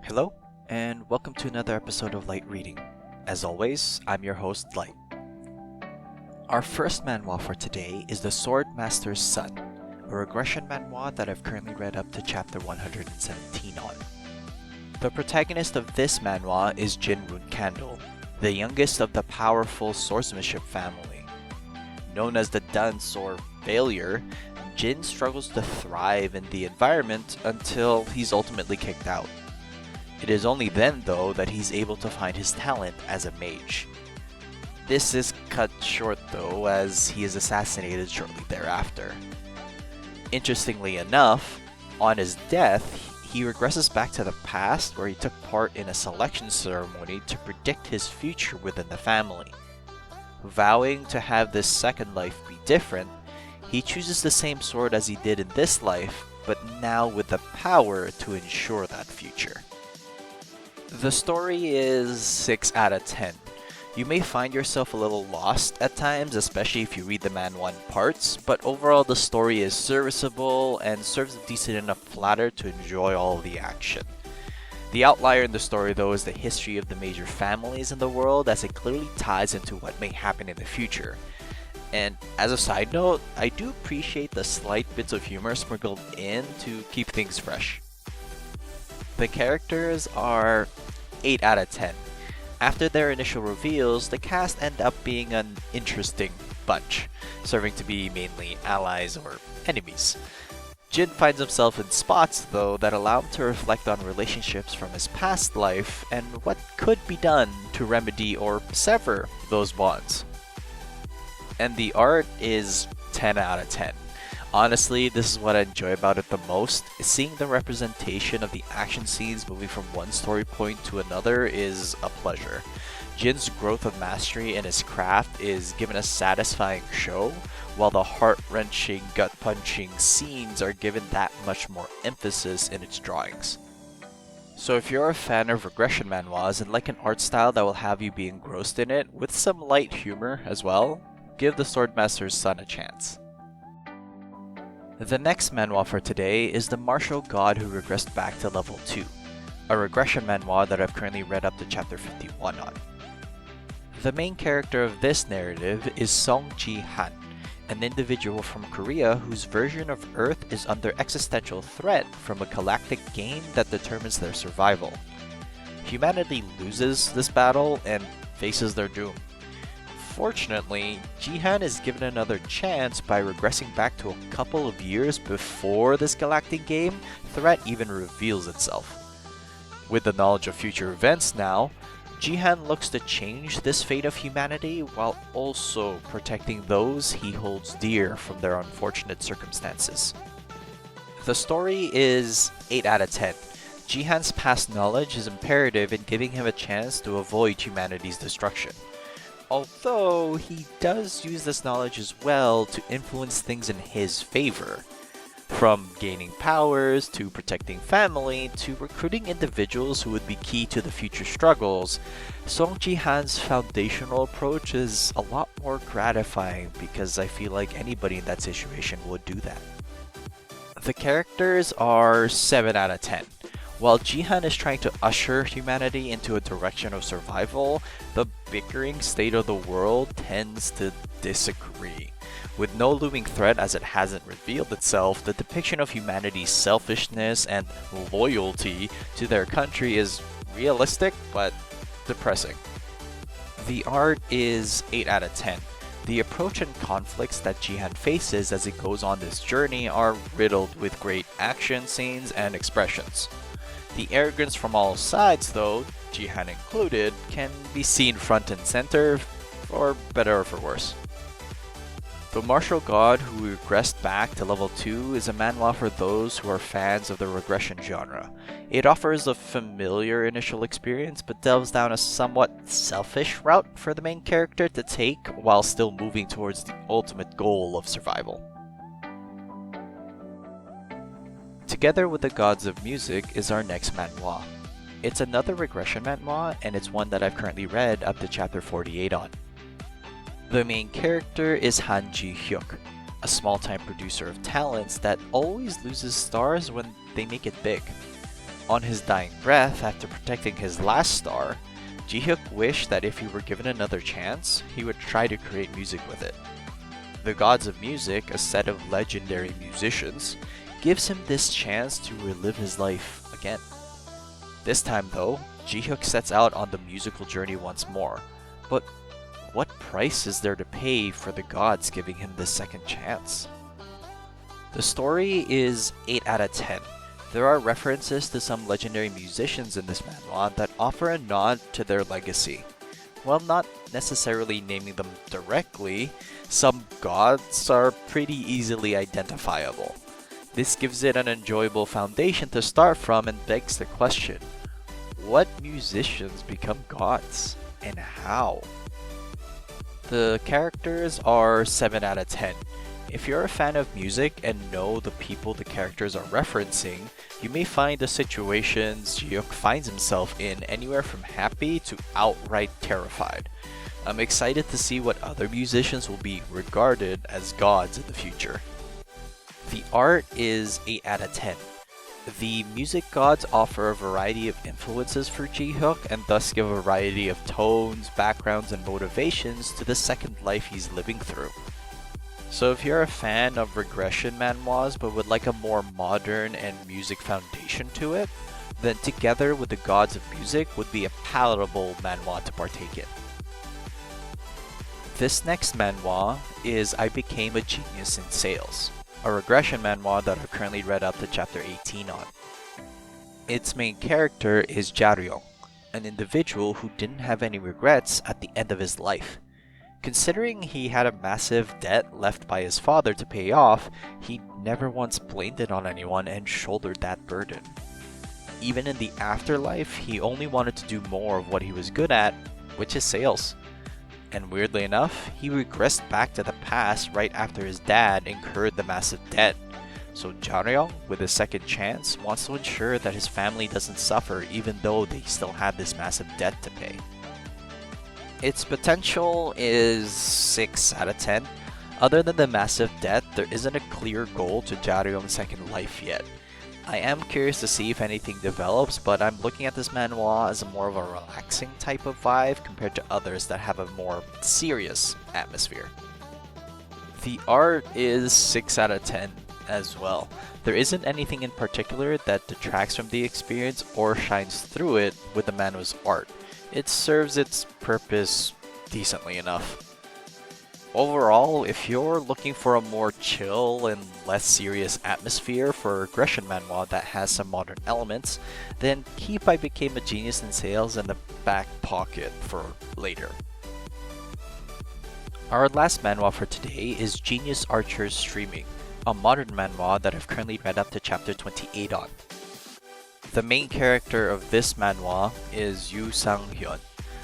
Hello, and welcome to another episode of Light Reading. As always, I'm your host, Light. Our first manhwa for today is The Swordmaster's Son, a regression manhwa that I've currently read up to chapter 117 on. The protagonist of this manhwa is Jin Candle, the youngest of the powerful swordsmanship family. Known as the dunce or failure, Jin struggles to thrive in the environment until he's ultimately kicked out. It is only then, though, that he's able to find his talent as a mage. This is cut short, though, as he is assassinated shortly thereafter. Interestingly enough, on his death, he regresses back to the past where he took part in a selection ceremony to predict his future within the family. Vowing to have this second life be different, he chooses the same sword as he did in this life, but now with the power to ensure that future. The story is 6 out of 10. You may find yourself a little lost at times, especially if you read the manhwa in parts, but overall the story is serviceable and serves a decent enough platter to enjoy all of the action. The outlier in the story, though, is the history of the major families in the world, as it clearly ties into what may happen in the future. And as a side note, I do appreciate the slight bits of humor sprinkled in to keep things fresh. The characters are 8 out of 10. After their initial reveals, the cast end up being an interesting bunch, serving to be mainly allies or enemies. Jin finds himself in spots, though, that allow him to reflect on relationships from his past life and what could be done to remedy or sever those bonds. And the art is 10 out of 10. Honestly, this is what I enjoy about it the most. Seeing the representation of the action scenes moving from one story point to another is a pleasure. Jin's growth of mastery in his craft is given a satisfying show, while the heart-wrenching, gut-punching scenes are given that much more emphasis in its drawings. So if you're a fan of regression manhwas and like an art style that will have you be engrossed in it, with some light humor as well, give The Swordmaster's Son a chance. The next manhwa for today is The Martial God Who Regressed Back to Level 2, a regression manhwa that I've currently read up to chapter 51 on. The main character of this narrative is Song Ji-han, an individual from Korea whose version of Earth is under existential threat from a galactic game that determines their survival. Humanity loses this battle and faces their doom. Fortunately, Ji-han is given another chance by regressing back to a couple of years before this galactic game threat even reveals itself. With the knowledge of future events now, Ji-han looks to change this fate of humanity while also protecting those he holds dear from their unfortunate circumstances. The story is 8 out of 10. Ji-han's past knowledge is imperative in giving him a chance to avoid humanity's destruction. Although he does use this knowledge as well to influence things in his favor. From gaining powers, to protecting family, to recruiting individuals who would be key to the future struggles, Song Ji-han's foundational approach is a lot more gratifying because I feel like anybody in that situation would do that. The characters are 7 out of 10. While Ji-han is trying to usher humanity into a direction of survival, the bickering state of the world tends to disagree. With no looming threat as it hasn't revealed itself, the depiction of humanity's selfishness and loyalty to their country is realistic but depressing. The art is 8 out of 10. The approach and conflicts that Ji-han faces as he goes on this journey are riddled with great action scenes and expressions. The arrogance from all sides, though, Ji-han included, can be seen front and center, for better or for worse. The Martial God Who Regressed Back to Level 2 is a manhwa for those who are fans of the regression genre. It offers a familiar initial experience, but delves down a somewhat selfish route for the main character to take while still moving towards the ultimate goal of survival. Together with the Gods of Music is our next manhwa. It's another regression manhwa, and it's one that I've currently read up to chapter 48 on. The main character is Han Ji-hyuk, a small-time producer of talents that always loses stars when they make it big. On his dying breath, after protecting his last star, Ji-hyuk wished that if he were given another chance, he would try to create music with it. The Gods of Music, a set of legendary musicians, gives him this chance to relive his life again. This time though, Ji-hyuk sets out on the musical journey once more, but what price is there to pay for the gods giving him this second chance? The story is 8 out of 10. There are references to some legendary musicians in this manhwa that offer a nod to their legacy. While not necessarily naming them directly, some gods are pretty easily identifiable. This gives it an enjoyable foundation to start from and begs the question, what musicians become gods, and how? The characters are 7 out of 10. If you're a fan of music and know the people the characters are referencing, you may find the situations Ji-hyuk finds himself in anywhere from happy to outright terrified. I'm excited to see what other musicians will be regarded as gods in the future. The art is 8 out of 10. The music gods offer a variety of influences for Ji-hyuk and thus give a variety of tones, backgrounds, and motivations to the second life he's living through. So if you're a fan of regression manhwas but would like a more modern and music foundation to it, then Together with the Gods of Music would be a palatable manhwa to partake in. This next manhwa is I Became a Genius in Sales, a regression manhwa that I've currently read up to chapter 18 on. Its main character is Jaryong, an individual who didn't have any regrets at the end of his life. Considering he had a massive debt left by his father to pay off, he never once blamed it on anyone and shouldered that burden. Even in the afterlife, he only wanted to do more of what he was good at, which is sales. And weirdly enough, he regressed back to the past right after his dad incurred the massive debt. So Jaryong, with his second chance, wants to ensure that his family doesn't suffer even though they still have this massive debt to pay. Its potential is 6 out of 10. Other than the massive debt, there isn't a clear goal to Jaryong's second life yet. I am curious to see if anything develops, but I'm looking at this manhwa as more of a relaxing type of vibe compared to others that have a more serious atmosphere. The art is 6 out of 10 as well. There isn't anything in particular that detracts from the experience or shines through it with the manhwa's art. It serves its purpose decently enough. Overall, if you're looking for a more chill and less serious atmosphere for a regression manhwa that has some modern elements, then keep I Became a Genius in Sales in the back pocket for later. Our last manhwa for today is Genius Archer's Streaming, a modern manhwa that I've currently read up to chapter 28 on. The main character of this manhwa is Yu Sang-hyun,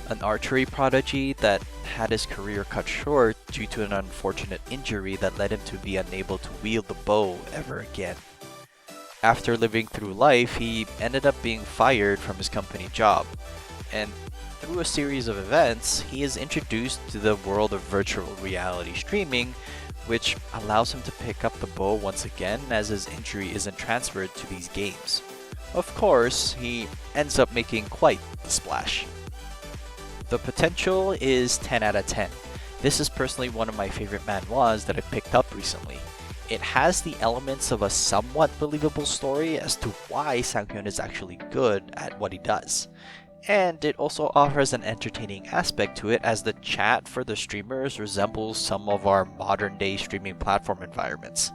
an archery prodigy that had his career cut short due to an unfortunate injury that led him to be unable to wield the bow ever again. After living through life, he ended up being fired from his company job, and through a series of events, he is introduced to the world of virtual reality streaming, which allows him to pick up the bow once again as his injury isn't transferred to these games. Of course, he ends up making quite the splash. The potential is 10 out of 10. This is personally one of my favorite manhwas that I picked up recently. It has the elements of a somewhat believable story as to why Sang-hyun is actually good at what he does. And it also offers an entertaining aspect to it as the chat for the streamers resembles some of our modern day streaming platform environments.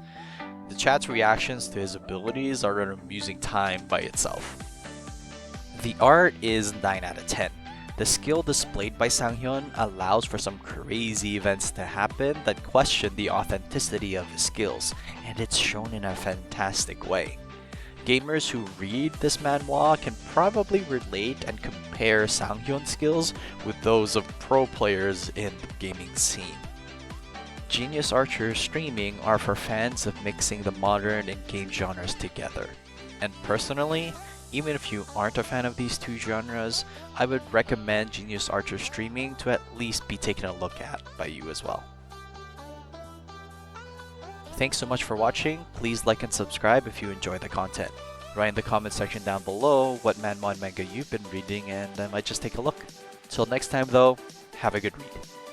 The chat's reactions to his abilities are an amusing time by itself. The art is 9 out of 10. The skill displayed by Sang-hyun allows for some crazy events to happen that question the authenticity of his skills, and it's shown in a fantastic way. Gamers who read this manhwa can probably relate and compare Sang-hyun's skills with those of pro players in the gaming scene. Genius Archer Streaming are for fans of mixing the modern and game genres together. And personally, even if you aren't a fan of these two genres, I would recommend Genius Archer Streaming to at least be taken a look at by you as well. Thanks so much for watching. Please like and subscribe if you enjoy the content. Write in the comment section down below what manhwa and manga you've been reading, and I might just take a look. Till next time though, have a good read.